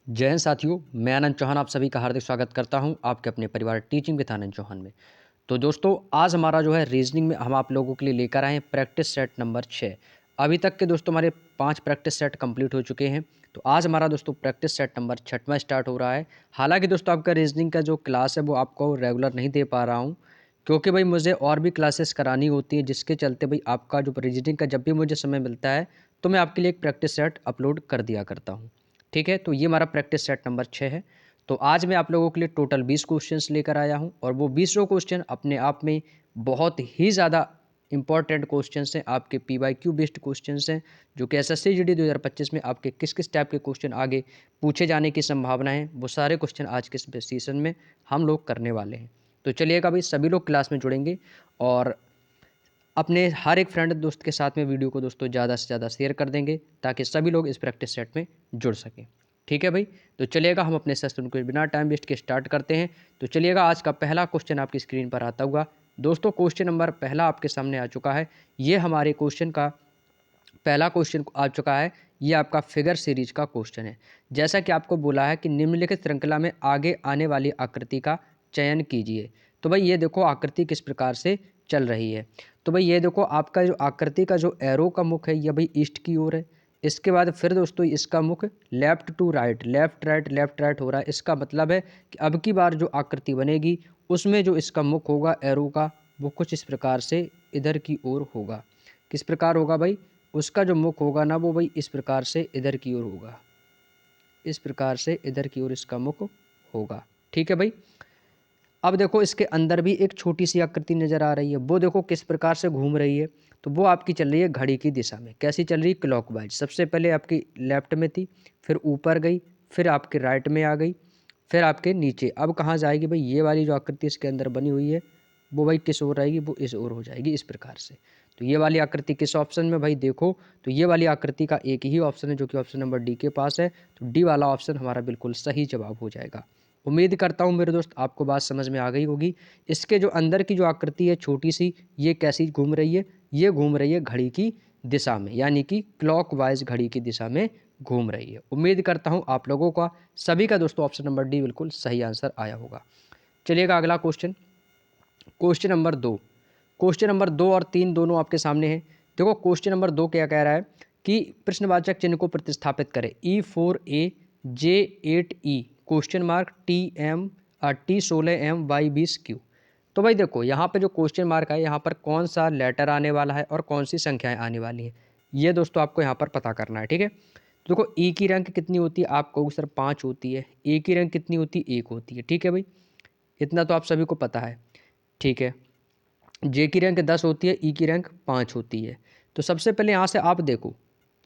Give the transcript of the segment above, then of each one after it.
जय हिंद साथियों, मैं आनंद चौहान आप सभी का हार्दिक स्वागत करता हूं आपके अपने परिवार टीचिंग विद आनंद चौहान में। तो दोस्तों, आज हमारा जो है रीजनिंग में हम आप लोगों के लिए लेकर आए हैं प्रैक्टिस सेट नंबर 6। अभी तक के दोस्तों हमारे 5 प्रैक्टिस सेट कंप्लीट हो चुके हैं। तो आज हमारा दोस्तों प्रैक्टिस सेट नंबर 6वां स्टार्ट हो रहा है। हालांकि दोस्तों आपका रीजनिंग का जो क्लास है वो आपको रेगुलर नहीं दे पा रहा हूँ, क्योंकि भाई मुझे और भी क्लासेस करानी होती है, जिसके चलते भाई आपका जो रीजनिंग का जब भी मुझे समय मिलता है तो मैं आपके लिए एक प्रैक्टिस सेट अपलोड कर दिया करता हूँ। ठीक है, तो ये हमारा प्रैक्टिस सेट नंबर 6 है। तो आज मैं आप लोगों के लिए टोटल 20 क्वेश्चंस लेकर आया हूं और वो 20 क्वेश्चन अपने आप में बहुत ही ज़्यादा इंपॉर्टेंट क्वेश्चंस हैं, आपके पीवाईक्यू बेस्ड क्वेश्चंस हैं, जो कि एसएससी जीडी 2025 में आपके किस किस टाइप के क्वेश्चन आगे पूछे जाने की संभावना है, वो सारे क्वेश्चन आज के इस सेशन में हम लोग करने वाले हैं। तो चलिएगा भाई, सभी लोग क्लास में जुड़ेंगे और अपने हर एक फ्रेंड दोस्त के साथ में वीडियो को दोस्तों ज़्यादा से ज़्यादा शेयर कर देंगे, ताकि सभी लोग इस प्रैक्टिस सेट में जुड़ सकें। ठीक है भाई, तो चलिएगा हम अपने सेशन को बिना टाइम वेस्ट के स्टार्ट करते हैं। तो चलिएगा, आज का पहला क्वेश्चन आपकी स्क्रीन पर आता हुआ दोस्तों, क्वेश्चन नंबर पहला आपके सामने आ चुका है। ये हमारे क्वेश्चन का पहला क्वेश्चन आ चुका है। ये आपका फिगर सीरीज का क्वेश्चन है। जैसा कि आपको बोला है कि निम्नलिखित श्रृंखला में आगे आने वाली आकृति का चयन कीजिए। तो भाई ये देखो आकृति किस प्रकार से चल रही है। तो भाई ये देखो आपका जो आकृति का जो एरो का मुख है ये भाई ईस्ट की ओर है। इसके बाद फिर दोस्तों इसका मुख left to right, left right हो रहा है। इसका मतलब है कि अब की बार जो आकृति बनेगी उसमें जो इसका मुख होगा एरो का, वो कुछ इस प्रकार से इधर की ओर होगा। किस प्रकार होगा भाई? उसका जो मुख होगा ना वो भाई इस प्रकार से इधर की ओर होगा। इस प्रकार से इधर की ओर इसका मुख होगा। ठीक है भाई। अब देखो इसके अंदर भी एक छोटी सी आकृति नजर आ रही है, वो देखो किस प्रकार से घूम रही है। तो वो आपकी चल रही है घड़ी की दिशा में। कैसी चल रही है? क्लॉकवाइज। सबसे पहले आपकी लेफ्ट में थी, फिर ऊपर गई, फिर आपके राइट में आ गई, फिर आपके नीचे। अब कहाँ जाएगी भाई? ये वाली जो आकृति इसके अंदर बनी हुई है वो भाई किस ओर रहेगी? वो इस ओर हो जाएगी, इस प्रकार से। तो ये वाली आकृति किस ऑप्शन में भाई? देखो, तो ये वाली आकृति का एक ही ऑप्शन है जो कि ऑप्शन नंबर डी के पास है। तो डी वाला ऑप्शन हमारा बिल्कुल सही जवाब हो जाएगा। उम्मीद करता हूँ मेरे दोस्त आपको बात समझ में आ गई होगी। इसके जो अंदर की जो आकृति है छोटी सी, ये कैसी घूम रही है? ये घूम रही है घड़ी की दिशा में, यानी कि क्लॉकवाइज घड़ी की दिशा में घूम रही है। उम्मीद करता हूँ आप लोगों का सभी का दोस्तों ऑप्शन नंबर डी बिल्कुल सही आंसर आया होगा। चलिएगा अगला question, question number 2। Question number 2 और 3 दोनों आपके सामने हैं। देखो क्वेश्चन नंबर 2 क्या कह रहा है कि प्रश्नवाचक चिन्ह को प्रतिस्थापित करें। E4A J8E question mark T16M Y20Q। तो भाई देखो यहाँ पे जो क्वेश्चन मार्क है, यहाँ पर कौन सा लेटर आने वाला है और कौन सी संख्याएं आने वाली हैं, ये दोस्तों आपको यहाँ पर पता करना है। ठीक है, देखो E की रैंक कितनी होती है? आप कहोगे सर 5 होती है। A की रैंक कितनी होती है? 1 होती है। ठीक है भाई, इतना तो आप सभी को पता है। ठीक है, जे की रैंक 10 होती है, ई की रैंक 5 होती है। तो सबसे पहले यहाँ से आप देखो,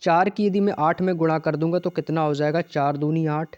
4 की यदि मैं 8 में गुणा कर दूंगा तो कितना हो जाएगा? 4 दूनी 8।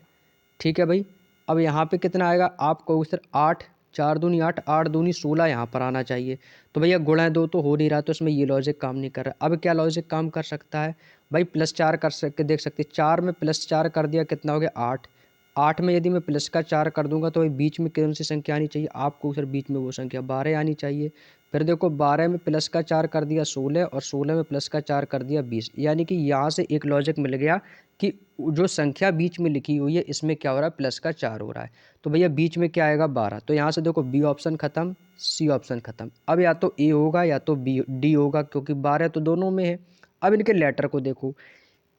ठीक है भाई, अब यहाँ पे कितना आएगा? आप कहोगे सर 8, 4 दूनी 8, 8 दूनी 16 यहाँ पर आना चाहिए। तो भैया गुणा 2 तो हो नहीं रहा, तो इसमें ये लॉजिक काम नहीं कर रहा। अब क्या लॉजिक काम कर सकता है भाई? +4 कर सकते, देख सकते। 4 में +4 कर दिया, कितना हो गया? 8। 8 में यदि मैं प्लस का 4 कर दूंगा तो भाई बीच में कौन सी संख्या आनी चाहिए? आपको सर बीच में वो संख्या 12 आनी चाहिए। फिर देखो 12 में प्लस का 4 कर दिया 16, और 16 में प्लस का 4 कर दिया 20। यानी कि यहाँ से एक लॉजिक मिल गया कि जो संख्या बीच में लिखी हुई है इसमें क्या हो रहा है? प्लस का 4 हो रहा है। तो भैया बीच में क्या आएगा? 12। तो यहाँ से देखो बी ऑप्शन खत्म, सी ऑप्शन खत्म। अब या तो ए होगा या तो बी डी होगा, क्योंकि 12 तो दोनों में है। अब इनके लेटर को देखो,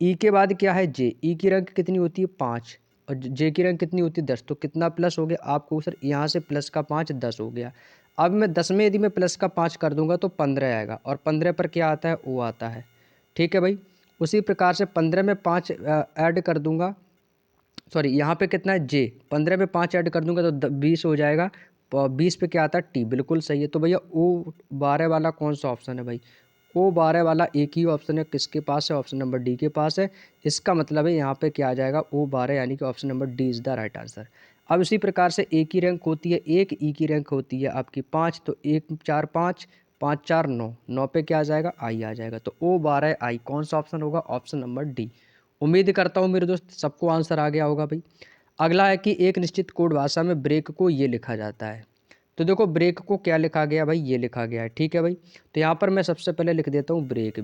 ई के बाद क्या है? जे। ई की रैंक कितनी होती है? 5। और जे की रैंक कितनी होती है? 10। तो कितना प्लस हो गया? आपको सर यहाँ से प्लस का 5 10 हो गया। अब मैं 10 में यदि मैं प्लस का 5 कर दूंगा तो 15 आएगा, और 15 पर क्या आता है? ओ आता है। ठीक है भाई, उसी प्रकार से 15 में 5 ऐड कर दूंगा, सॉरी यहाँ पे कितना है? जे। 15 में 5 ऐड कर दूंगा तो 20 हो जाएगा। 20 पे क्या आता है? टी। बिल्कुल सही है। तो भैया ओ 12 वाला कौन सा ऑप्शन है भाई? ओ 12 वाला एक ही ऑप्शन है, किसके पास है? ऑप्शन नंबर डी के पास है। इसका मतलब है यहाँ पे क्या आ जाएगा? ओ 12, यानी कि option number D is the right answer. अब इसी प्रकार से ए की रैंक होती है 1, ई की रैंक होती है आपकी 5। तो 1 4 5, 5 4 9, 9 पे क्या आ जाएगा? आई आ जाएगा। तो ओ 12 आई कौन सा ऑप्शन होगा? Option number D. उम्मीद करता हूँ मेरे दोस्त सबको आंसर आ गया होगा भाई। अगला है कि एक निश्चित कोड भाषा में ब्रेक को ये लिखा जाता है। तो देखो ब्रेक को क्या लिखा गया भाई? ये लिखा गया है। ठीक है भाई, तो यहाँ पर मैं सबसे पहले लिख देता हूँ ब्रेक,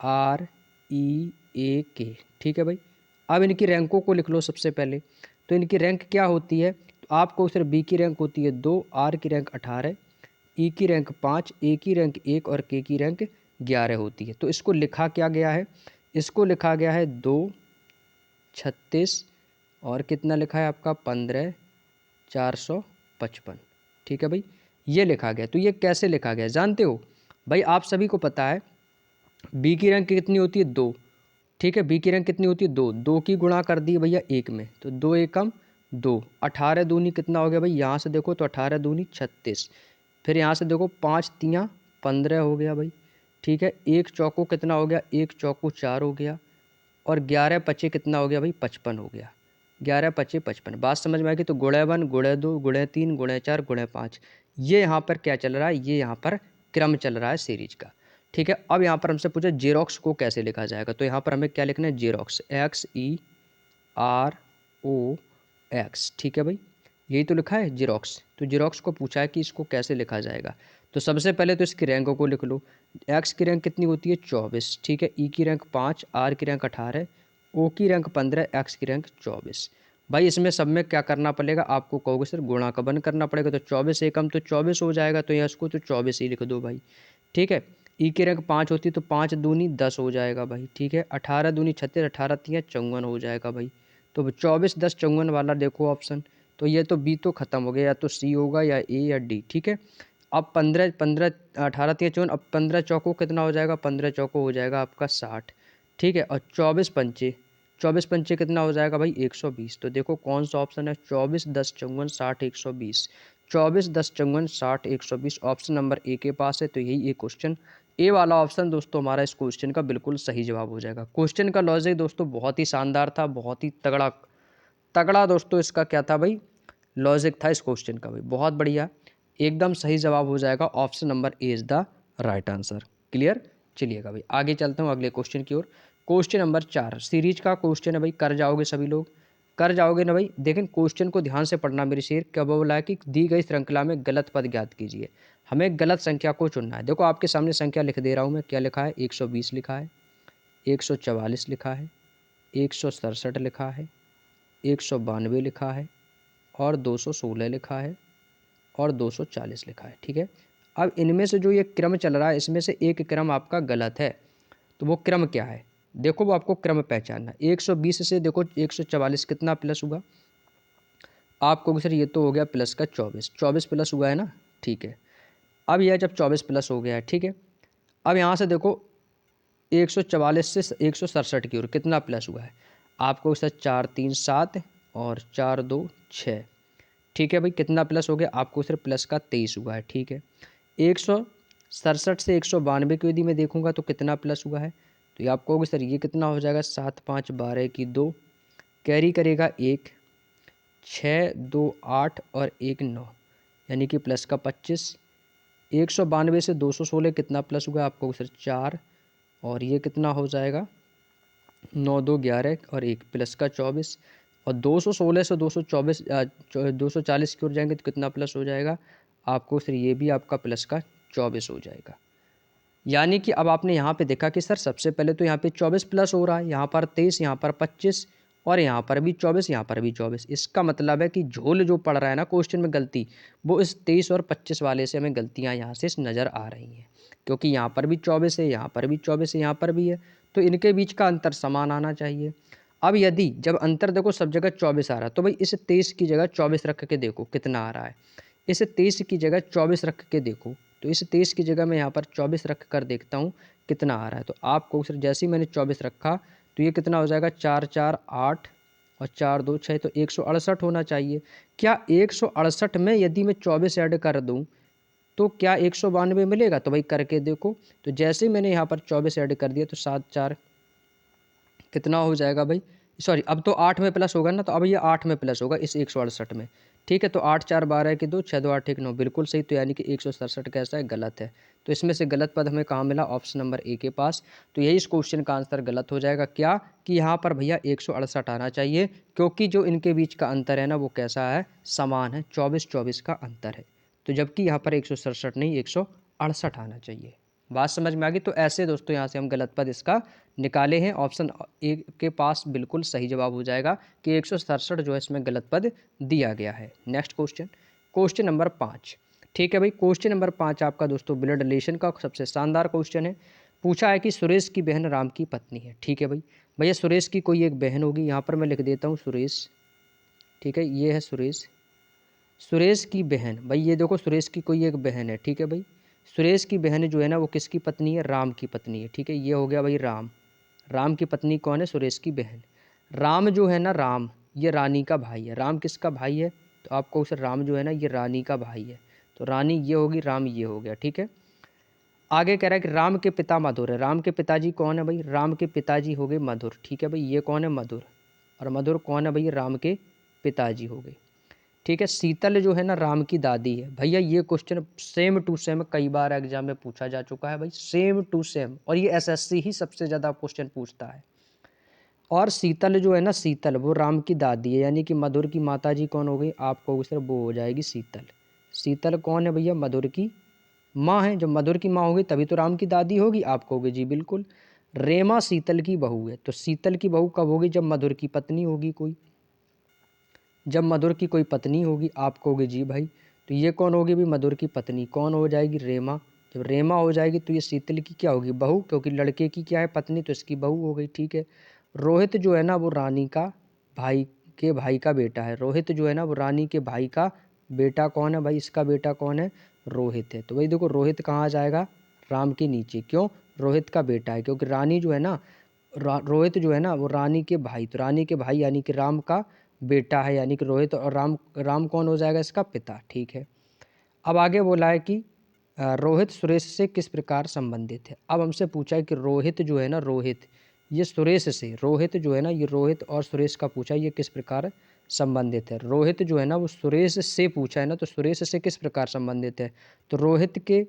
BREAK। ठीक है भाई, अब इनकी रैंकों को लिख लो सबसे पहले। तो इनकी रैंक क्या होती है, तो आपको सिर्फ बी की रैंक होती है 2, आर की रैंक 18, ई की रैंक 5, ए की रैंक 1 और के की रैंक 11 होती है। तो इसको लिखा क्या गया है, इसको लिखा गया है 2, 36 और कितना लिखा है आपका 15, 455। ठीक है भाई, ये लिखा गया। तो ये कैसे लिखा गया जानते हो भाई, आप सभी को पता है बी की रैंक कितनी होती है 2। ठीक है, बी की रैंक कितनी होती है 2, 2 की गुणा कर दी भैया 1 में, तो 2 एकम 2, 18 दूनी कितना हो गया भाई, यहाँ से देखो तो 18 दूनी 36, फिर यहाँ से देखो 5 तियाँ 15 हो गया भाई। ठीक है, एक चौको कितना हो गया, एक चौको 4 हो गया, और 11 पचे कितना हो गया भाई 55 हो गया। 11 पचे 55, बात समझ में आएगी। तो गुणे 1 गुणे 2 गुणे 3 गुणे 4 गुणे 5, ये यहाँ पर क्या चल रहा है, ये यहाँ पर क्रम चल रहा है सीरीज का। ठीक है, अब यहाँ पर हमसे पूछा जेरोक्स को कैसे लिखा जाएगा, तो यहाँ पर हमें क्या लिखना है, जेरोक्स XEROX। ठीक है भाई, यही तो लिखा है जेरोक्स। तो जेरोक्स को पूछा है कि इसको कैसे लिखा जाएगा, तो सबसे पहले तो इसकी रैंकों को लिख लो। एक्स की रैंक कितनी होती है 24। ठीक है, ई की रैंक 5, आर की रैंक 18, ओ की रैंक 15, एक्स की रैंक 24। भाई इसमें सब में क्या करना पड़ेगा, आपको कहोगे सर गुणा का बन करना पड़ेगा, तो 24 एकम तो 24 हो जाएगा, तो यहाँ इसको तो 24 ही लिख दो भाई। ठीक है, ई की रैंक 5 होती तो 5 दूनी 10 हो जाएगा भाई। ठीक है, 18 दूनी 36, 18 तियाँ 54 हो जाएगा भाई। तो 24 10 54 वाला देखो ऑप्शन, तो ये तो बी तो खत्म हो गया, या तो सी होगा या ए या डी। ठीक है, अब 15 15 18 तियाँ 54, अब 15 चौको कितना हो जाएगा, 15 चौको हो जाएगा आपका 60। ठीक है, और 24 पंचे कितना हो जाएगा भाई 120। तो देखो कौन सा ऑप्शन है, 24 10 54 60 120, 24 10 54 60 120 ऑप्शन नंबर ए के पास है। तो यही एक क्वेश्चन ए वाला ऑप्शन दोस्तों हमारा इस क्वेश्चन का बिल्कुल सही जवाब हो जाएगा। क्वेश्चन का लॉजिक दोस्तों बहुत ही शानदार था, बहुत ही तगड़ा तगड़ा दोस्तों इसका क्या था भाई, लॉजिक था इस क्वेश्चन का भाई, बहुत बढ़िया, एकदम सही जवाब हो जाएगा। Option number A is the right answer. Clear, चलिएगा भाई आगे चलता हूँ अगले क्वेश्चन की ओर। क्वेश्चन नंबर 4 सीरीज का क्वेश्चन है भाई, कर जाओगे सभी लोग, कर जाओगे ना भाई। देखें क्वेश्चन को ध्यान से पढ़ना मेरे शेर, क्या बोला है कि दी गई श्रृंखला में गलत पद ज्ञात कीजिए। हमें गलत संख्या को चुनना है। देखो आपके सामने संख्या लिख दे रहा हूँ मैं, क्या लिखा है 120 लिखा है, 144 लिखा है, 167 लिखा है, 192 लिखा है, और 216 लिखा है, और 240 लिखा है। ठीक है, अब इनमें से जो ये क्रम चल रहा है इसमें से एक क्रम आपका गलत है, तो वो क्रम क्या है, देखो वो आपको क्रम पहचानना है। 120 से देखो 144 कितना प्लस हुआ, आपको सर ये तो हो गया प्लस का 24, 24 प्लस हुआ है ना। ठीक है, अब यह जब 24 प्लस हो गया है, ठीक है, अब यहाँ से देखो 144 से 167 की ओर कितना प्लस हुआ है, आपको सर 4 3 7 और 4 2 6। ठीक है भाई, कितना प्लस हो गया, आपको सिर्फ प्लस का 23 हुआ है। ठीक है, 167 से 192 की यदि मैं देखूंगा तो कितना प्लस हुआ है, तो ये आपको सर ये कितना हो जाएगा 7 5 12 की 2, कैरी करेगा 1, 6 2 8 और 1 9, यानी कि प्लस का 25। 192 से 216 कितना प्लस हुआ, आपको सर 4, और ये कितना हो जाएगा 9 2 11 और 1 प्लस का 24, और 216 से 224 240 की ओर जाएंगे तो कितना प्लस हो जाएगा, आपको फिर ये भी आपका प्लस का 24 हो जाएगा। यानी कि अब आपने यहाँ पे देखा कि सर सबसे पहले तो यहाँ पे 24 प्लस हो रहा है, यहाँ पर 23, यहाँ पर 25, और यहाँ पर भी 24, यहाँ पर भी 24। इसका मतलब है कि झोल जो पड़ रहा है ना क्वेश्चन में गलती, वो इस 23 और 25 वाले से हमें गलतियाँ यहाँ से नज़र आ रही हैं, क्योंकि यहाँ पर भी 24 है, यहाँ पर भी 24 है, यहाँ पर भी है, तो इनके बीच का अंतर समान आना चाहिए। अब यदि जब अंतर देखो सब जगह 24 आ रहा है, तो भाई इस 23 की जगह 24 रख के देखो कितना आ रहा है, इस 23 की जगह 24 रख के देखो, तो इस 23 की जगह मैं यहाँ पर 24 रख कर देखता हूँ कितना आ रहा है। तो आपको सर जैसे ही मैंने 24 रखा तो ये कितना हो जाएगा 4 4 8 और 4 2 6, तो 168 होना चाहिए। क्या 168 में यदि मैं 24 ऐड कर दूँ तो क्या 192 मिलेगा, तो भाई करके देखो। तो जैसे ही मैंने यहाँ पर 24 ऐड कर दिया तो 7 4 कितना हो जाएगा भाई, सॉरी अब तो 8 में प्लस होगा ना, तो अब ये 8 में प्लस होगा इस 168 में। ठीक है, तो 8 4 12 की 2 6 2 8 1 9 बिल्कुल सही। तो यानी कि 167 कैसा है, गलत है। तो इसमें से गलत पद हमें कहाँ मिला, ऑप्शन नंबर ए के पास। तो यही इस क्वेश्चन का आंसर गलत हो जाएगा। क्या कि यहाँ पर भैया 168 आना चाहिए, क्योंकि जो इनके बीच का अंतर है ना वो कैसा है, समान है, 24 24 का अंतर है। तो जबकि यहाँ पर 167 नहीं 168 आना चाहिए। बात समझ में आ गई। तो ऐसे दोस्तों यहाँ से हम गलत पद इसका निकाले हैं। ऑप्शन ए के पास बिल्कुल सही जवाब हो जाएगा कि 167 जो है इसमें गलत पद दिया गया है। Next question, question number 5। ठीक है भाई, क्वेश्चन नंबर 5 आपका दोस्तों ब्लड रिलेशन का सबसे शानदार क्वेश्चन है। पूछा है कि सुरेश की बहन राम की पत्नी है। ठीक है भाई, भैया सुरेश की कोई एक बहन होगी, यहाँ पर मैं लिख देता हूँ सुरेश। ठीक है, ये है सुरेश, सुरेश की बहन। भाई ये देखो सुरेश की कोई एक बहन है। ठीक है भाई, सुरेश की बहन जो है ना वो किसकी पत्नी है, राम की पत्नी है। ठीक है, ये हो गया भाई राम। राम की पत्नी कौन है, सुरेश की बहन। राम जो है ना, राम ये रानी का भाई है। राम किसका भाई है, तो आपको उसे राम जो है ना ये रानी का भाई है। तो रानी ये होगी, राम ये हो गया। ठीक है, आगे कह रहा है कि राम के पिता मधुर है। राम के पिताजी कौन है भाई, राम के पिताजी हो गए मधुर। ठीक है भाई, ये कौन है, मधुर। और मधुर कौन है भाई, राम के पिताजी हो गए। ठीक है, शीतल जो है ना राम की दादी है। भैया ये क्वेश्चन सेम टू सेम कई बार एग्जाम में पूछा जा चुका है भाई, सेम टू सेम, और ये एसएससी ही सबसे ज़्यादा क्वेश्चन पूछता है। और शीतल जो है ना, शीतल वो राम की दादी है, यानी कि मधुर की माता जी कौन हो गई, आपको सर वो हो जाएगी शीतल। शीतल कौन है भैया, मधुर की माँ है। जब मधुर की माँ होगी तभी तो राम की दादी होगी, आप कहोगे जी बिल्कुल। रेमा शीतल की बहू है। तो शीतल की बहू कब होगी, जब मधुर की पत्नी होगी कोई, जब मधुर की कोई पत्नी होगी, आप कहोगे जी भाई। तो ये कौन होगी भी, मधुर की पत्नी कौन हो जाएगी, रेमा। जब रेमा हो जाएगी तो ये शीतल की क्या होगी, बहू, क्योंकि लड़के की क्या है पत्नी, तो इसकी बहू हो गई। ठीक है, रोहित जो है ना वो रानी का भाई का बेटा है। रोहित जो है ना वो रानी के भाई का बेटा कौन है भाई, इसका बेटा कौन है, रोहित है। तो भाई देखो रोहित कहाँ आ जाएगा, राम के नीचे। क्यों, रोहित का बेटा है, क्योंकि रानी जो है ना रोहित जो है ना वो रानी के भाई, तो रानी के भाई यानी कि राम का बेटा है, यानी कि रोहित। और राम, राम कौन हो जाएगा, इसका पिता। ठीक है, अब आगे बोला है कि रोहित सुरेश से किस प्रकार संबंधित है। अब हमसे पूछा है कि रोहित जो है ना, रोहित ये सुरेश से, रोहित जो है ना ये रोहित और सुरेश का पूछा है, ये किस प्रकार संबंधित है। रोहित जो है ना वो सुरेश से पूछा है ना, तो सुरेश से किस प्रकार संबंधित है। तो रोहित के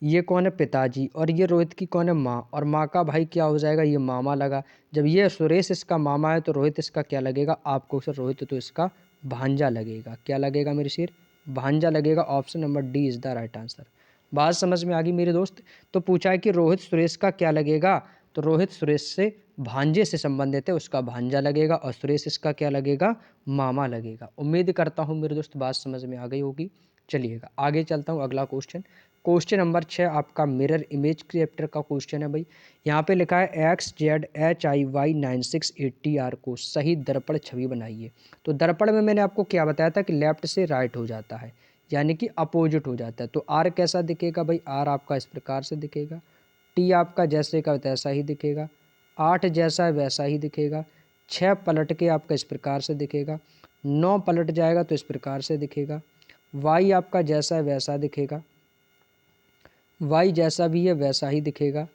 ये कौन है, पिताजी, और ये रोहित की कौन है, माँ। और माँ का भाई क्या हो जाएगा, ये मामा लगा। जब ये सुरेश इसका मामा है तो रोहित इसका क्या लगेगा, आपको सर रोहित तो इसका भांजा लगेगा। क्या लगेगा मेरे शेर, भांजा लगेगा। Option number D is the right answer. बात समझ में आ गई मेरे दोस्त। तो पूछा है कि रोहित सुरेश का क्या लगेगा, तो रोहित सुरेश से भांजे से संबंधित है, उसका भांजा लगेगा। और सुरेश इसका क्या लगेगा, मामा लगेगा। उम्मीद करता हूँ मेरे दोस्त बात समझ में आ गई होगी। चलिएगा आगे चलता हूँ, अगला क्वेश्चन, क्वेश्चन नंबर 6 आपका मिरर इमेज चैप्टर का क्वेश्चन है भाई। यहाँ पे लिखा है XZHIY9680R को सही दर्पण छवि बनाइए। तो दर्पण में मैंने आपको क्या बताया था कि लेफ्ट से राइट हो जाता है, यानी कि अपोजिट हो जाता है। तो आर कैसा दिखेगा भाई, आर आपका इस प्रकार से दिखेगा। टी आपका जैसे का तैसा ही दिखेगा। 8 जैसा है वैसा ही दिखेगा। 6 पलट के आपका इस प्रकार से दिखेगा। 9 पलट जाएगा तो इस प्रकार से दिखेगा। वाई आपका जैसा है वैसा दिखेगा। वाई जैसा भी है वैसा ही दिखेगा।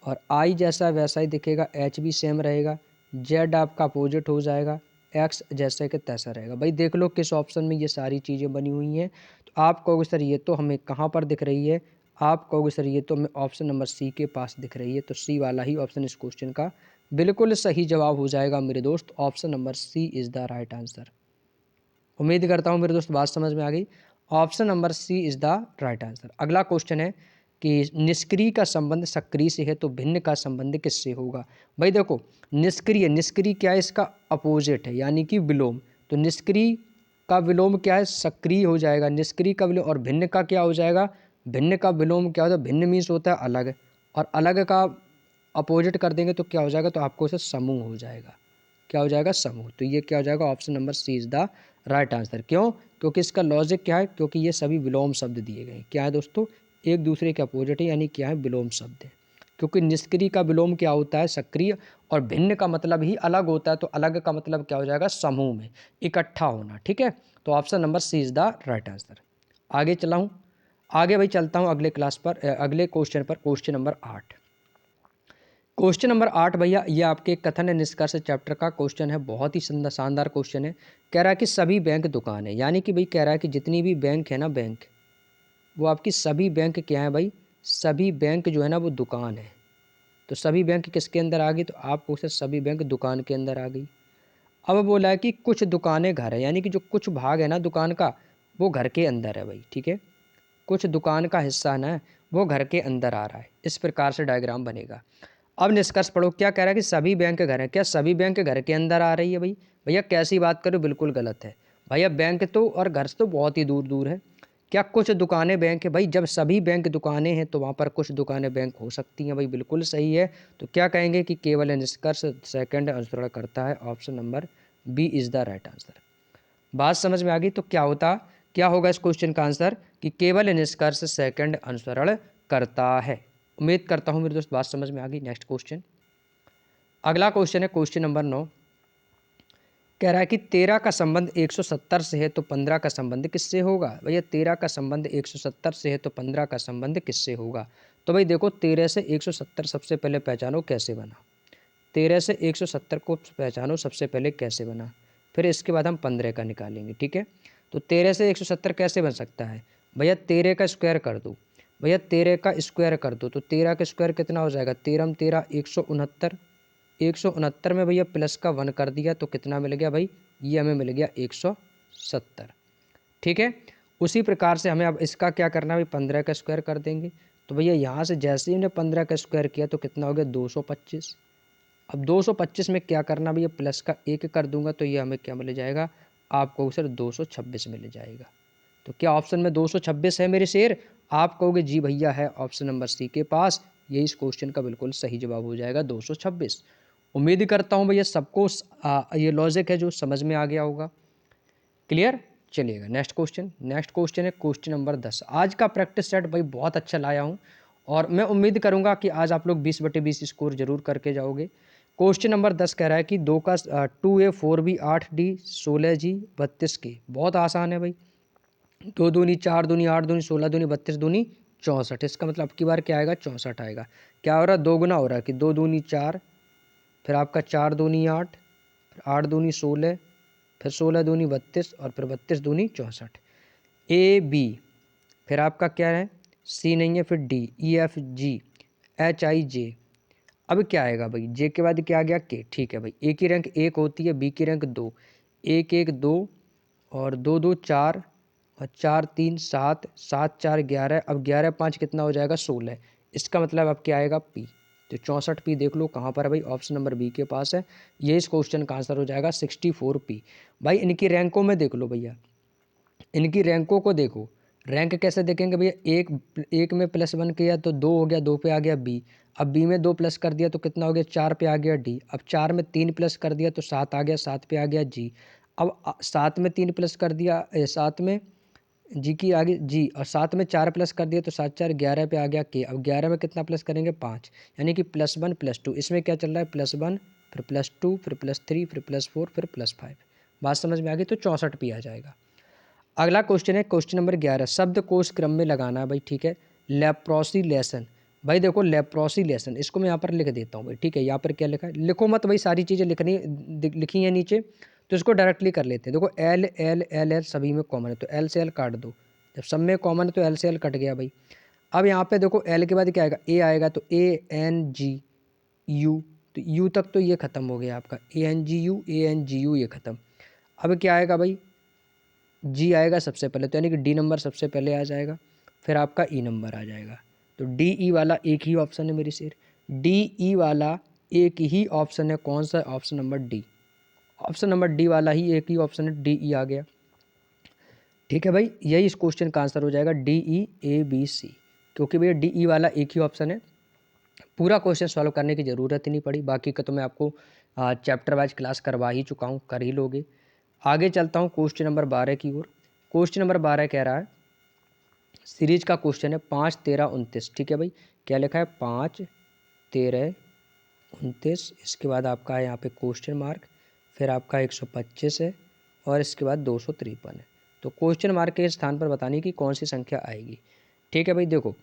और आई जैसा है वैसा ही दिखेगा। एच भी सेम रहेगा। जेड आपका अपोजिट हो जाएगा। एक्स जैसे कि तैसा रहेगा। भाई देख लो किस ऑप्शन में ये सारी चीज़ें बनी हुई हैं। तो आप कहोगे सर ये तो हमें कहाँ पर दिख रही है, आप कहोगे सर ये तो हमें ऑप्शन नंबर सी के पास दिख रही है। तो सी वाला ही ऑप्शन इस क्वेश्चन का बिल्कुल सही जवाब हो जाएगा मेरे दोस्त। Option number C is the right answer. उम्मीद करता हूँ मेरे दोस्त बात समझ में आ गई। Option number C is the right answer. अगला क्वेश्चन है कि निष्क्रिय का संबंध सक्रिय से है तो भिन्न का संबंध किससे होगा। भाई देखो निष्क्रिय, निष्क्रिय क्या है, इसका अपोजिट है यानी कि विलोम। तो निष्क्रिय का विलोम क्या है, सक्रिय हो जाएगा। निष्क्रिय का विलोम, और भिन्न का क्या हो जाएगा, भिन्न का विलोम क्या होता है, भिन्न मीन्स होता है अलग, और अलग का अपोजिट कर देंगे तो क्या हो जाएगा, तो आपको उसे समूह हो जाएगा। क्या हो जाएगा, समूह। तो ये क्या हो जाएगा, option number C is the right answer. क्यों, क्योंकि इसका लॉजिक क्या है, क्योंकि ये सभी विलोम शब्द दिए गए। क्या है दोस्तों, एक दूसरे के अपोजिट है, यानी क्या है, विलोम शब्द है। क्योंकि निष्क्रिय का विलोम क्या होता है, सक्रिय, और भिन्न का मतलब ही अलग होता है। तो अलग का मतलब क्या हो जाएगा, समूह में इकट्ठा होना। ठीक है, तो option number C is the right answer. आगे चला हूँ, आगे भाई चलता हूँ अगले क्लास पर, अगले क्वेश्चन पर, क्वेश्चन नंबर 8। क्वेश्चन नंबर 8 भैया ये आपके कथन निष्कर्ष चैप्टर का क्वेश्चन है। बहुत ही शानदार क्वेश्चन है। कह रहा है कि सभी बैंक दुकान है, यानी कि भाई कह रहा है कि जितनी भी बैंक है ना, बैंक वो आपकी सभी बैंक क्या है भाई, सभी बैंक जो है ना वो दुकान है। तो सभी बैंक किसके अंदर आ गई, तो आपको से सभी बैंक दुकान के अंदर आ गई। अब बोला है कि कुछ दुकानें घर है, यानी कि जो कुछ भाग है ना दुकान का वो घर के अंदर है भाई। ठीक है, कुछ दुकान का हिस्सा ना वो घर के अंदर आ रहा है। इस प्रकार से डायग्राम बनेगा। अब निष्कर्ष पढ़ो, क्या कह रहा है कि सभी बैंक घर हैं। क्या सभी बैंक घर के अंदर आ रही है भाई? भैया कैसी बात करो, बिल्कुल गलत है भैया। बैंक तो और घर से तो बहुत ही दूर दूर है। क्या कुछ दुकानें बैंक है? भाई जब सभी बैंक दुकानें हैं तो वहाँ पर कुछ दुकानें बैंक हो सकती हैं भाई, बिल्कुल सही है। तो क्या कहेंगे कि केवल निष्कर्ष सेकंड अनुसरण करता है, option number B is the right answer. बात समझ में आ गई? तो क्या होगा इस क्वेश्चन का आंसर कि केवल निष्कर्ष सेकंड अनुसरण करता है। उम्मीद करता हूँ मेरे दोस्त बात समझ में आ गई। नेक्स्ट क्वेश्चन, अगला क्वेश्चन है क्वेश्चन नंबर 9। कह रहा है कि 13 का संबंध 170 से है तो 15 का संबंध किससे होगा? भैया 13 का संबंध 170 से है तो 15 का संबंध किससे होगा? तो भाई देखो 13 से 170 सबसे पहले पहचानो कैसे बना। 13 से 170 को पहचानो सबसे पहले कैसे बना, फिर इसके बाद हम 15 का निकालेंगे। ठीक है, तो 13 से 170 कैसे बन सकता है? भैया 13 का स्क्वायर कर दो। भैया 13 का स्क्वायर कर दो तो 13 का स्क्वायर कितना हो जाएगा? 13 13 169। 169 में भैया प्लस का 1 कर दिया तो कितना मिल गया भाई? ये हमें मिल गया 170। ठीक है, उसी प्रकार से हमें अब इसका क्या करना है भाई? 15 का स्क्वायर कर देंगे। तो भैया यहाँ से जैसे ही हमने 15 का स्क्वायर किया तो कितना हो गया? 225। अब 225 में क्या करना भैया? प्लस का 1 कर दूंगा तो ये हमें क्या मिल जाएगा? आपको सर 226 मिल जाएगा। तो क्या ऑप्शन में 226 है मेरे शेर? आप कहोगे जी भैया है, ऑप्शन नंबर सी के पास। ये इस क्वेश्चन का बिल्कुल सही जवाब हो जाएगा 226। उम्मीद करता हूँ भैया सबको ये लॉजिक है जो समझ में आ गया होगा। क्लियर? चलिएगा नेक्स्ट क्वेश्चन है क्वेश्चन नंबर 10। आज का प्रैक्टिस सेट भाई बहुत अच्छा लाया हूँ और मैं उम्मीद करूँगा कि आज आप लोग 20/20 स्कोर जरूर करके जाओगे। क्वेश्चन नंबर 10 कह रहा है कि 2A 4B 8D 16G 32 के। बहुत आसान है भाई। 2 दूनी 4 दूनी 8 दूनी 16 दूनी 32 दूनी 64। इसका मतलब अब की बार क्या आएगा? 64 आएगा। क्या हो रहा है? 2 गुना हो रहा है कि 2 दूनी 4, फिर आपका 4 दूनी 8, फिर 8 दूनी 16, फिर 16 दूनी 32 और फिर 32 दूनी 64। AB, फिर आपका क्या है? C नहीं है, फिर D E F G H I J। अब क्या आएगा भाई? जे के बाद क्या आ गया? के। ठीक है भाई, ए की रैंक 1 होती है, बी की रैंक 2। 1 1 2 और 2 2 4 और 4 3 7, 7 4 11। अब 11 5 कितना हो जाएगा? 16। इसका मतलब अब क्या आएगा? पी। तो 64P देख लो कहाँ पर है भाई? ऑप्शन नंबर बी के पास है। ये इस क्वेश्चन का आंसर हो जाएगा 64P। भाई इनकी रैंकों में देख लो भैया, इनकी रैंकों को देखो। रैंक कैसे देखेंगे भैया? एक में +1 किया तो 2 हो गया, 2 पे आ गया बी। अब बी में 2 प्लस कर दिया तो कितना हो गया? 4 पे आ गया डी। अब 4 में 3 प्लस कर दिया तो 7 आ गया, 7 पे आ गया जी। अब 7 में 3 प्लस कर दिया, 7 में जी की आगे जी, और 7 में 4 प्लस कर दिया तो 7 4 11 पे आ गया के। अब 11 में कितना प्लस करेंगे? 5। यानी कि +1 +2। इसमें क्या चल रहा है? +1 फिर +2 फिर +3 फिर +4 फिर +5। बात समझ में आ गई? तो 64P आ जाएगा। अगला क्वेश्चन है क्वेश्चन नंबर 11। शब्दकोश क्रम में लगाना है भाई। ठीक है, लेप्रोसिलेशन। भाई देखो लेप्रोसिलेशन, इसको मैं यहाँ पर लिख देता हूँ भाई। ठीक है, यहाँ पर क्या लिखा है? लिखो मत भाई, सारी चीज़ें लिखी हैं नीचे, तो इसको डायरेक्टली कर लेते हैं। देखो एल एल एल एल सभी में कॉमन है तो एल से एल काट दो। जब सब में कॉमन है तो एल से एल कट गया भाई। अब यहाँ पे देखो एल के बाद क्या आएगा? ए आएगा तो ANGU, तो यू तक तो ये खत्म हो गया आपका। ANGU ये खत्म। अब क्या आएगा भाई? जी आएगा सबसे पहले, तो यानी कि डी नंबर सबसे पहले आ जाएगा, फिर आपका ई नंबर आ जाएगा। तो डी ई वाला एक ही ऑप्शन है मेरी शेर। डी ई वाला एक ही ऑप्शन है। कौन सा? Option number D. Option number D वाला ही एक ही ऑप्शन है, डी ई आ गया। ठीक है भाई, यही इस क्वेश्चन का आंसर हो जाएगा DEABC, क्योंकि भैया डी ई वाला एक ही ऑप्शन है। पूरा क्वेश्चन सॉल्व करने की ज़रूरत ही नहीं पड़ी, बाकी का तो मैं आपको चैप्टर वाइज क्लास करवा ही चुका हूँ, कर ही लोगे। आगे चलता हूँ क्वेश्चन नंबर 12 की ओर। क्वेश्चन नंबर 12 कह रहा है, सीरीज का क्वेश्चन है 5 13 29। ठीक है भाई, क्या लिखा है? 5 13 29। इसके बाद आपका है यहाँ पे क्वेश्चन मार्क, फिर आपका 125 है और इसके बाद 253 है। तो क्वेश्चन मार्क के स्थान पर बताने की कौन सी संख्या आएगी। ठीक है भाई, देखो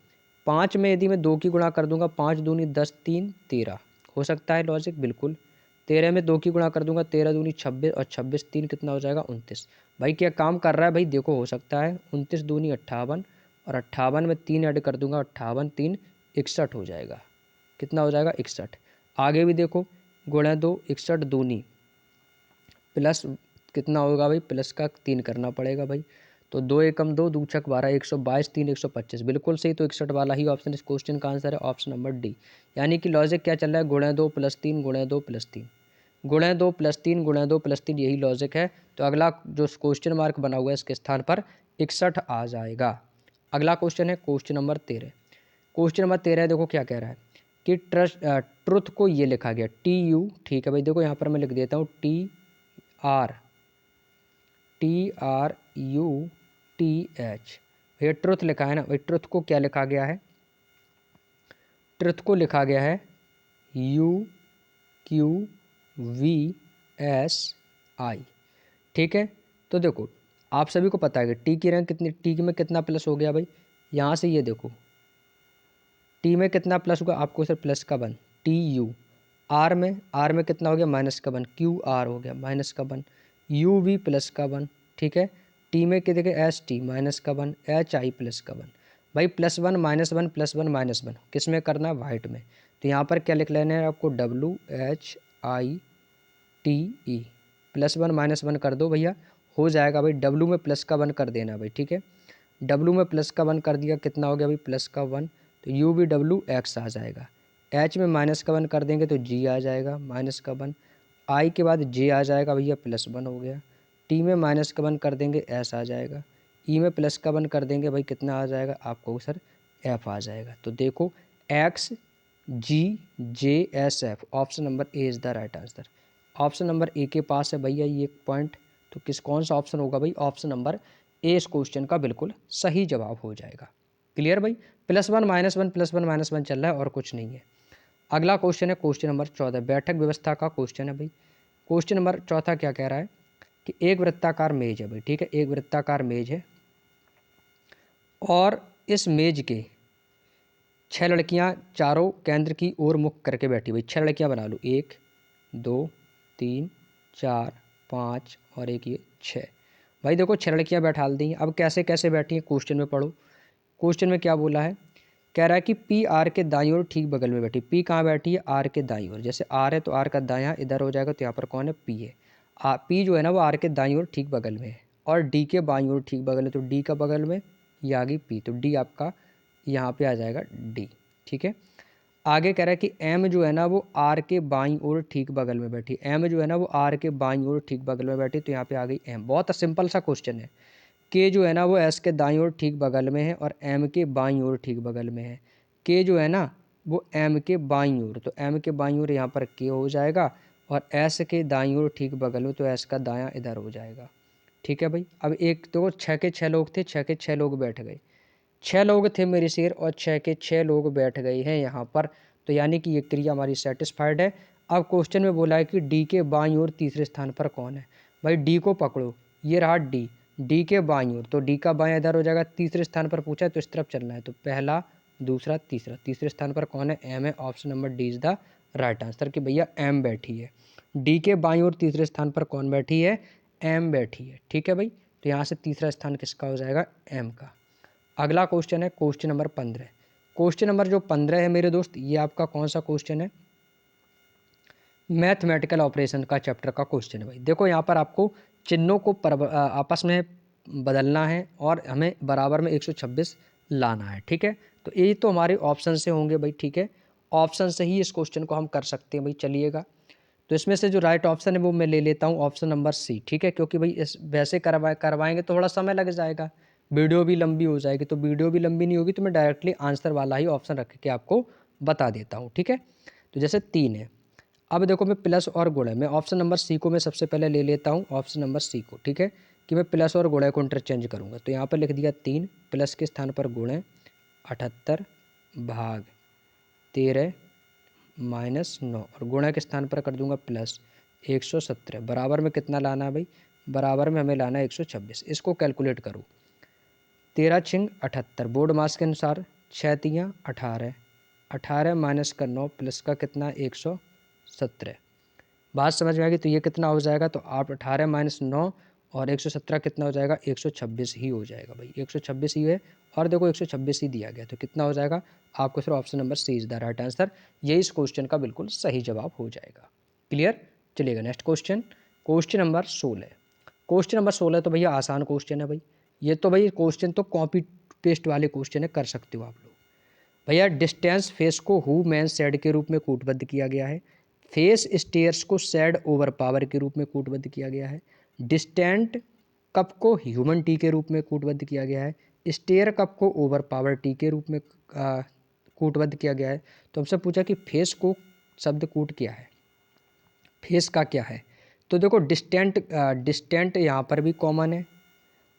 5 में यदि मैं 2 की गुणा कर दूंगा, 5 दूनी 10 3 13, हो सकता है लॉजिक बिल्कुल। 13 में 2 की गुणा कर दूंगा, 13 दूनी 26 और 26 3 कितना हो जाएगा? 29। भाई क्या काम कर रहा है भाई? देखो हो सकता है 29 दूनी 58 और 58 में 3 ऐड कर दूंगा, 58 3 61 हो जाएगा। कितना हो जाएगा? 61। आगे भी देखो, गुणा 2 61 दूनी प्लस कितना होगा भाई? प्लस का 3 करना पड़ेगा भाई। तो 2 एकम 2, 2 छक 12, 122, 3 125, बिल्कुल सही। तो 61 वाला ही ऑप्शन इस क्वेश्चन का आंसर है, ऑप्शन नंबर डी। यानी कि लॉजिक क्या चल रहा है, गुणे 2 + 3 गुणे 2 + 3 गुणे 2 + 3 गुणे 2 + 3, यही लॉजिक है। तो अगला जो क्वेश्चन मार्क बना हुआ है इसके स्थान पर 61 आ जाएगा। अगला क्वेश्चन है क्वेश्चन नंबर 13। क्वेश्चन नंबर 13 देखो क्या कह रहा है कि ट्रुथ को ये लिखा गया TU, ठीक है भाई। देखो यहाँ पर मैं लिख देता हूँ TRUTH, भैया ट्रुथ लिखा है ना भाई। ट्रुथ को क्या लिखा गया है, ट्रुथ को लिखा गया है UQVSI, ठीक है। तो देखो आप सभी को पता है कि टी की रैंक कितनी, टी में कितना प्लस हो गया भाई, यहाँ से ये देखो टी में कितना प्लस होगा, आपको सर प्लस का 1, TU। आर में कितना हो गया, माइनस का 1, QR हो गया माइनस का 1, UV प्लस का 1, ठीक है। टी में क्या देखे, ST माइनस का 1, HI प्लस का 1। भाई +1 -1 +1 -1 किस में करना है, वाइट में। तो यहाँ पर क्या लिख लेना है आपको, WHITE, +1 -1 कर दो भैया, हो जाएगा भाई। W में प्लस का 1 कर देना भाई, ठीक है। W में प्लस का 1 कर दिया, कितना हो गया भाई, प्लस का 1। तो UVWX आ जाएगा। H में माइनस का 1 कर देंगे तो G आ जाएगा माइनस का 1। I के बाद J आ जाएगा भैया, +1 हो गया। T में माइनस का 1 कर देंगे, S आ जाएगा। E में प्लस का 1 कर देंगे भाई, कितना आ जाएगा आपको सर, F आ जाएगा। तो देखो XGJSF, option number A is the right answer. Option number A के पास है भैया ये पॉइंट। तो कौन सा ऑप्शन होगा भाई, ऑप्शन नंबर ए इस क्वेश्चन का बिल्कुल सही जवाब हो जाएगा। क्लियर भाई, +1 -1 +1 -1 चल रहा है और कुछ नहीं है। अगला क्वेश्चन है क्वेश्चन नंबर 14, बैठक व्यवस्था का क्वेश्चन है भाई। क्वेश्चन नंबर 14 क्या कह रहा है कि एक वृत्ताकार मेज है भाई, ठीक है। एक वृत्ताकार मेज है और इस मेज के 6 लड़कियां चारों केंद्र की ओर मुख करके बैठी भाई। 6 लड़कियां बना लो, 1 2 3 4 5 और एक ये 6। भाई देखो 6 लड़कियां बैठा दी हैं। अब कैसे कैसे बैठी हैं क्वेश्चन में पढ़ो। क्वेश्चन में क्या बोला है, कह रहा है कि P R के दाईं ओर ठीक बगल में बैठी। P कहाँ बैठी है, R के दाईं ओर। जैसे R है तो R का दायां इधर हो जाएगा, तो यहाँ पर कौन है, P है। P जो है ना वो R के दाईं ओर ठीक बगल में है और D के बाईं ओर ठीक बगल है। तो D का बगल में ये आ गई P, तो D आपका यहाँ पे आ जाएगा D, ठीक है। आगे कह रहा है कि M जो है ना वो R के बाईं ओर ठीक बगल में बैठी। M जो है ना वो R के बाईं ओर ठीक बगल में बैठी, तो यहाँ पे आ गई M। बहुत सिंपल सा क्वेश्चन है। K जो है ना वो S के दाईं ओर ठीक बगल में है और M के बाईं ओर ठीक बगल में है। K जो है ना वो M के बाईं ओर, तो M के बाईं ओर यहाँ पर K हो जाएगा और S के दाईं ओर ठीक बगल में, तो S का दायां इधर हो जाएगा, ठीक है भाई। अब एक तो 6 के 6 लोग थे, 6 के 6 लोग बैठ गए। 6 लोग थे मेरे शेर और 6 के 6 लोग बैठ गए हैं यहाँ पर। तो यानी कि ये क्रिया हमारी सेटिस्फाइड है। अब क्वेश्चन में बोला है कि डी के बाईं ओर तीसरे स्थान पर कौन है। भाई डी को पकड़ो, ये रहा डी, डी के बाईं ओर, तो डी का बायां इधर हो जाएगा। तीसरे स्थान पर पूछा है तो इस तरफ चलना है, तो पहला दूसरा तीसरा, तीसरे स्थान पर कौन है, एम है। Option number D is the right answer कि भैया एम बैठी है। डी के बाईं ओर तीसरे स्थान पर कौन बैठी है, एम बैठी है, ठीक है भाई। तो यहाँ से तीसरा स्थान किसका हो जाएगा, एम का। अगला क्वेश्चन है क्वेश्चन नंबर 15। क्वेश्चन नंबर जो 15 है मेरे दोस्त, ये आपका कौन सा क्वेश्चन है, मैथमेटिकल ऑपरेशन का चैप्टर का क्वेश्चन है भाई। देखो यहाँ पर आपको चिन्हों को आपस में बदलना है और हमें बराबर में 126 लाना है, ठीक है। तो ये तो हमारे ऑप्शन से होंगे भाई, ठीक है। ऑप्शन से ही इस क्वेश्चन को हम कर सकते हैं भाई, चलिएगा। तो इसमें से जो राइट ऑप्शन है वो मैं ले लेता हूँ, ऑप्शन नंबर सी, ठीक है। क्योंकि भाई इस वैसे करवाएंगे तो थोड़ा समय लग जाएगा, वीडियो भी लंबी हो जाएगी। तो वीडियो भी लंबी नहीं होगी तो मैं डायरेक्टली आंसर वाला ही ऑप्शन रख के आपको बता देता हूँ, ठीक है। तो जैसे 3 है, अब देखो मैं प्लस और गुणा, मैं ऑप्शन नंबर सी को मैं सबसे पहले ले लेता हूँ, ऑप्शन नंबर सी को, ठीक है। कि मैं प्लस और गुणा को इंटरचेंज करूँगा। तो यहाँ पर लिख दिया 3, प्लस के स्थान पर गुणा 78 भाग 13 -9 और गुणा के स्थान पर कर दूंगा प्लस 117। बराबर में कितना लाना है भाई, बराबर में हमें लाना है 126। इसको कैलकुलेट करो, 13 छिंग 78, बोर्ड मास के अनुसार 6 तियाँ 18, 18 माइनस का 9 प्लस का कितना 117। बात समझ में आ गई। तो ये कितना हो जाएगा, तो आप 18 माइनस 9 और 117 कितना हो जाएगा, 126 ही हो जाएगा भाई, 126 ही है। और देखो 126 ही दिया गया, तो कितना हो जाएगा आपको सिर्फ option number C is the right answer. ये इस क्वेश्चन का बिल्कुल सही जवाब हो जाएगा। क्लियर, चलिएगा next question, question number 16। Question number 16 तो भैया आसान क्वेश्चन है भाई। ये तो भाई क्वेश्चन तो कॉपी पेस्ट वाले क्वेश्चन है, कर सकते हो आप लोग। भैया डिस्टेंस फेस को हु मैन सेड के रूप में कूटबद्ध किया गया है। फेस स्टेयर्स को सेड ओवर पावर के रूप में कूटबद्ध किया गया है। डिस्टेंट कप को ह्यूमन टी के रूप में कूटबद्ध किया गया है। स्टेयर कप को ओवर पावर टी के रूप में कूटबद्ध किया गया है। तो हमसे पूछा कि फेस को शब्द कूट क्या है, फेस का क्या है। तो देखो डिस्टेंट यहाँ पर भी कॉमन है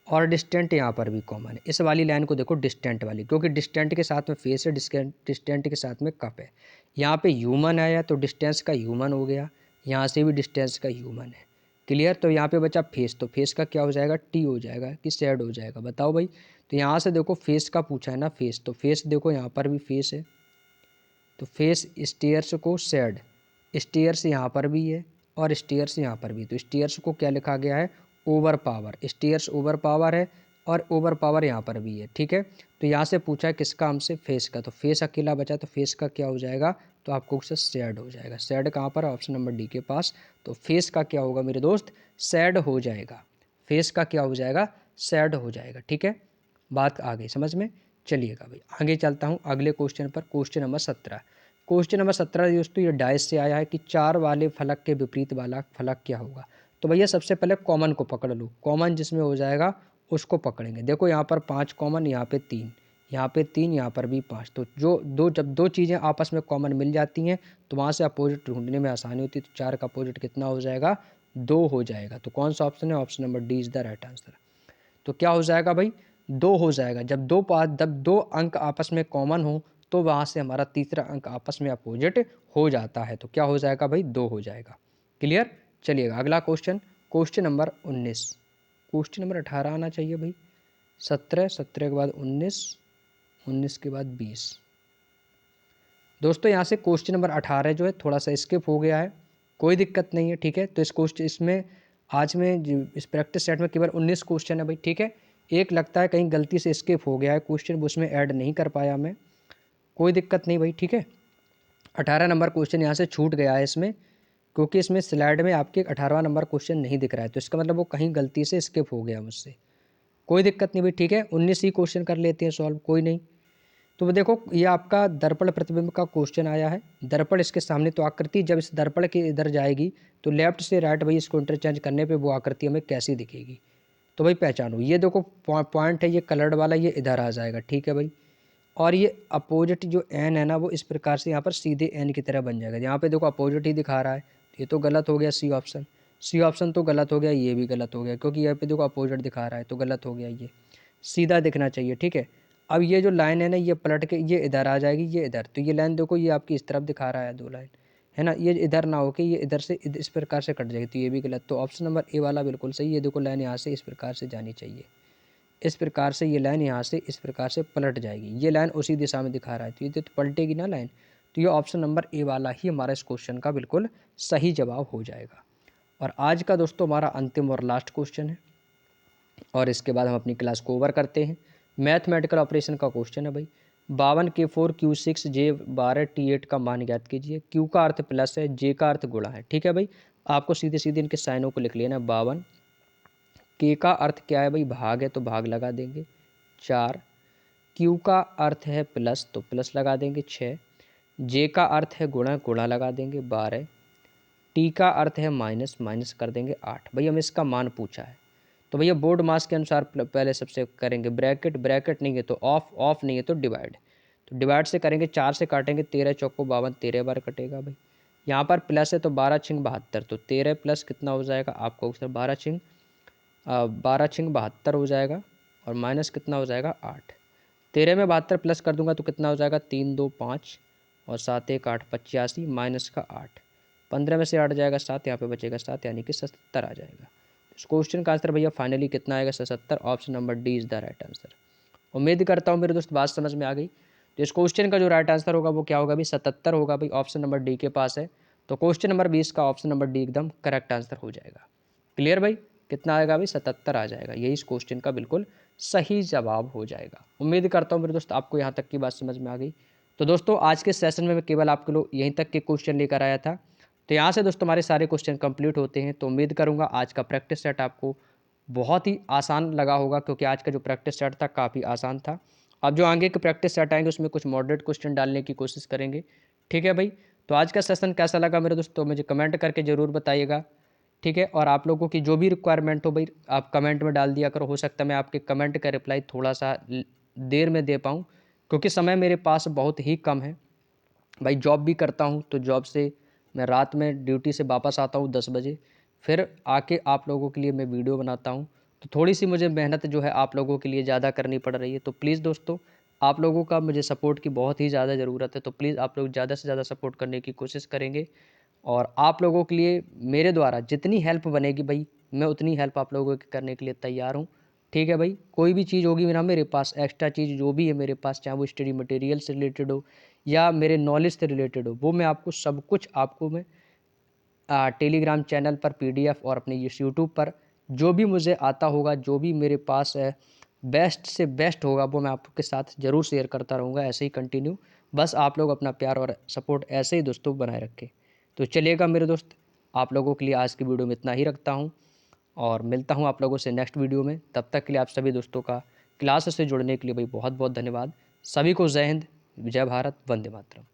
और डिस्टेंट यहाँ पर भी कॉमन है। इस वाली लाइन को देखो डिस्टेंट वाली, क्योंकि डिस्टेंट के साथ में फेस है, डिस्टेंट के साथ में कप है। यहाँ पे ह्यूमन आया तो डिस्टेंस का ह्यूमन हो गया, यहाँ से भी डिस्टेंस का ह्यूमन है। क्लियर। तो यहाँ पे बचा फेस, तो फेस का क्या हो जाएगा, टी हो जाएगा कि सेड हो जाएगा, बताओ भाई। तो यहाँ से देखो फेस का पूछा है ना, फेस, तो फेस देखो यहाँ पर भी फेस है, तो फेस स्टेयर्स को सेड, स्टेयर्स यहाँ पर भी है और स्टेयर्स यहाँ पर भी, तो स्टेयर्स को क्या लिखा गया है, over power. Stairs over power है और ओवर पावर यहाँ पर भी है, ठीक है। तो यहाँ से पूछा है किसका, हमसे फेस का, तो फेस अकेला बचा, तो फेस का क्या हो जाएगा, तो आपको उससे सैड हो जाएगा। सैड कहाँ पर, ऑप्शन नंबर डी के पास। तो फेस का क्या होगा मेरे दोस्त, सैड हो जाएगा। फेस का क्या हो जाएगा, सैड हो जाएगा, ठीक है। बात आ गई समझ में। चलिएगा भाई आगे चलता हूँ अगले क्वेश्चन पर, क्वेश्चन नंबर 17। क्वेश्चन नंबर 17 दोस्तों ये डाइस से आया है कि 4 वाले फलक के विपरीत वाला फलक क्या होगा। तो भैया सबसे पहले कॉमन को पकड़ लो, कॉमन जिसमें हो जाएगा उसको पकड़ेंगे। देखो यहाँ पर 5 कॉमन, यहाँ पे 3, यहाँ पे 3, यहाँ पर भी 5। तो जब दो चीज़ें आपस में कॉमन मिल जाती हैं तो वहाँ से अपोजिट ढूंढने में आसानी होती है। तो 4 का अपोजिट कितना हो जाएगा, 2 हो जाएगा। तो कौन सा ऑप्शन है, option number D is the right answer. तो क्या हो जाएगा भाई, 2 हो जाएगा। जब दो अंक आपस में कॉमन हो तो वहाँ से हमारा तीसरा अंक आपस में अपोजिट हो जाता है। तो क्या हो जाएगा भाई, 2 हो जाएगा। क्लियर। चलिएगा अगला question, question number 19। Question number 18 आना चाहिए भाई। 17, 17 के बाद 19, 19 के बाद 20। दोस्तों यहाँ से क्वेश्चन नंबर 18 जो है थोड़ा सा स्किप हो गया है, कोई दिक्कत नहीं है, ठीक है। तो इसमें आज में इस प्रैक्टिस सेट में केवल 19 क्वेश्चन है भाई, ठीक है। एक लगता है कहीं गलती से स्किप हो गया है क्वेश्चन, उसमें ऐड नहीं कर पाया मैं, कोई दिक्कत नहीं भाई, ठीक है। 18 नंबर क्वेश्चन यहाँ से छूट गया है इसमें, क्योंकि इसमें स्लाइड में आपके 18वां नंबर क्वेश्चन नहीं दिख रहा है, तो इसका मतलब वो कहीं गलती से स्किप हो गया मुझसे, कोई दिक्कत नहीं भाई, ठीक है। 19 ही क्वेश्चन कर लेते हैं सॉल्व, कोई नहीं। तो देखो ये आपका दर्पण प्रतिबिंब का क्वेश्चन आया है। दर्पण इसके सामने, तो आकृति जब इस दर्पण के इधर जाएगी तो लेफ्ट से राइट भाई इसको इंटरचेंज करने पे वो आकृति हमें कैसी दिखेगी। तो भाई पहचानो, ये देखो पॉइंट है ये कलर्ड वाला, ये इधर आ जाएगा, ठीक है भाई। और ये अपोजिट जो एन है ना वो इस प्रकार से यहाँ पर सीधे एन की तरह बन जाएगा। यहाँ पे देखो अपोजिट ही दिखा रहा है, ये तो गलत हो गया, सी ऑप्शन, सी ऑप्शन तो गलत हो गया, ये भी गलत हो गया, क्योंकि यहाँ पे देखो अपोजिट दिखा रहा है तो गलत हो गया, ये सीधा दिखना चाहिए, ठीक है। अब ये जो लाइन है ना ये पलट के ये इधर आ जाएगी, ये इधर, तो ये लाइन देखो ये आपकी इस तरफ दिखा रहा है 2 लाइन, है ना, ये इधर ना होके ये इधर से इस प्रकार से कट जाएगी, तो ये भी गलत। तो ऑप्शन नंबर ए वाला बिल्कुल सही। ये देखो लाइन यहाँ से इस प्रकार से जानी चाहिए, इस प्रकार से ये लाइन यहाँ से इस प्रकार से पलट जाएगी, ये लाइन उसी दिशा में दिखा रहा है, तो ये तो पलटेगी ना लाइन। तो ये ऑप्शन नंबर ए वाला ही हमारा इस क्वेश्चन का बिल्कुल सही जवाब हो जाएगा। और आज का दोस्तों हमारा अंतिम और लास्ट क्वेश्चन है, और इसके बाद हम अपनी क्लास को ओवर करते हैं। मैथमेटिकल ऑपरेशन का क्वेश्चन है भाई। 52K4 Q6 J12 T8 का मान ज्ञात कीजिए। Q का अर्थ प्लस है, J का अर्थ गुणा है, ठीक है भाई। आपको सीधे सीधे इनके साइनों को लिख लेना है। 52 K का अर्थ क्या है भाई, भाग है, तो भाग लगा देंगे 4। Q का अर्थ है प्लस, तो प्लस लगा देंगे 6। J का अर्थ है गुणा, गुणा लगा देंगे 12। T का अर्थ है माइनस, माइनस कर देंगे 8। भाई हमें इसका मान पूछा है, तो भैया बोर्ड मास के अनुसार पहले सबसे करेंगे ब्रैकेट, ब्रैकेट नहीं है तो ऑफ, ऑफ नहीं है तो डिवाइड। तो डिवाइड से करेंगे, 4 से काटेंगे, 13 चौको 52, 13 बार कटेगा भाई। यहाँ पर प्लस है तो 12 छिंग 72, तो 13 प्लस कितना हो जाएगा आपको, 12 छिंग 72 हो जाएगा, और माइनस कितना हो जाएगा 8। 13 में 72 प्लस कर दूंगा तो कितना हो जाएगा, 3 2 5 और 7 1 8, 85 माइनस का 8। 15 में से 8 जाएगा 7, यहाँ पे बचेगा 7, यानी कि 77 आ जाएगा। इस क्वेश्चन का आंसर भैया फाइनली कितना आएगा, 77। Option number D is the right answer. उम्मीद करता हूँ मेरे दोस्त बात समझ में आ गई। तो इस क्वेश्चन का जो राइट आंसर होगा वो क्या होगा भाई, 77 होगा भाई, ऑप्शन नंबर डी के पास है। तो क्वेश्चन नंबर 20 का ऑप्शन नंबर डी एकदम करेक्ट आंसर हो जाएगा। क्लियर भाई, कितना आएगा भाई, 77 आ जाएगा, यही इस क्वेश्चन का बिल्कुल सही जवाब हो जाएगा। उम्मीद करता हूँ मेरे दोस्त आपको यहाँ तक की बात समझ में आ गई। तो दोस्तों आज के सेशन में मैं केवल आपके लोग यहीं तक के क्वेश्चन लेकर आया था। तो यहाँ से दोस्तों हमारे सारे क्वेश्चन कंप्लीट होते हैं। तो उम्मीद करूँगा आज का प्रैक्टिस सेट आपको बहुत ही आसान लगा होगा, क्योंकि आज का जो प्रैक्टिस सेट था काफ़ी आसान था। अब जो आगे के प्रैक्टिस सेट आएंगे उसमें कुछ मॉडरेट क्वेश्चन डालने की कोशिश करेंगे। ठीक है भाई, तो आज का सेशन कैसा लगा मेरे दोस्तों, मुझे कमेंट करके ज़रूर बताइएगा। ठीक है, और आप लोगों की जो भी रिक्वायरमेंट हो भाई आप कमेंट में डाल दिया करो। हो सकता है मैं आपके कमेंट का रिप्लाई थोड़ा सा देर में दे पाऊँ, क्योंकि समय मेरे पास बहुत ही कम है भाई। जॉब भी करता हूँ, तो जॉब से मैं रात में ड्यूटी से वापस आता हूँ 10 बजे, फिर आके आप लोगों के लिए मैं वीडियो बनाता हूँ। तो थोड़ी सी मुझे मेहनत जो है आप लोगों के लिए ज़्यादा करनी पड़ रही है। तो प्लीज़ दोस्तों, आप लोगों का मुझे सपोर्ट की बहुत ही ज़्यादा ज़रूरत है। तो प्लीज़ आप लोग ज़्यादा से ज़्यादा सपोर्ट करने की कोशिश करेंगे, और आप लोगों के लिए मेरे द्वारा जितनी हेल्प बनेगी भाई, मैं उतनी हेल्प आप लोगों के करने के लिए तैयार हूँ। ठीक है भाई, कोई भी चीज़ होगी ना मेरे पास, एक्स्ट्रा चीज़ जो भी है मेरे पास, चाहे वो स्टडी मटेरियल से रिलेटेड हो या मेरे नॉलेज से रिलेटेड हो, वो मैं आपको सब कुछ आपको मैं टेलीग्राम चैनल पर पीडीएफ और अपने इस यूट्यूब पर जो भी मुझे आता होगा, जो भी मेरे पास है बेस्ट से बेस्ट होगा, वो मैं आपके साथ ज़रूर शेयर करता रहूँगा ऐसे ही कंटिन्यू। बस आप लोग अपना प्यार और सपोर्ट ऐसे ही दोस्तों बनाए रखें। तो चलिएगा मेरे दोस्त, आप लोगों के लिए आज की वीडियो में इतना ही रखता हूँ, और मिलता हूँ आप लोगों से नेक्स्ट वीडियो में। तब तक के लिए आप सभी दोस्तों का क्लास से जुड़ने के लिए भाई बहुत बहुत धन्यवाद। सभी को जय हिंद, जय भारत, वंदे मातरम।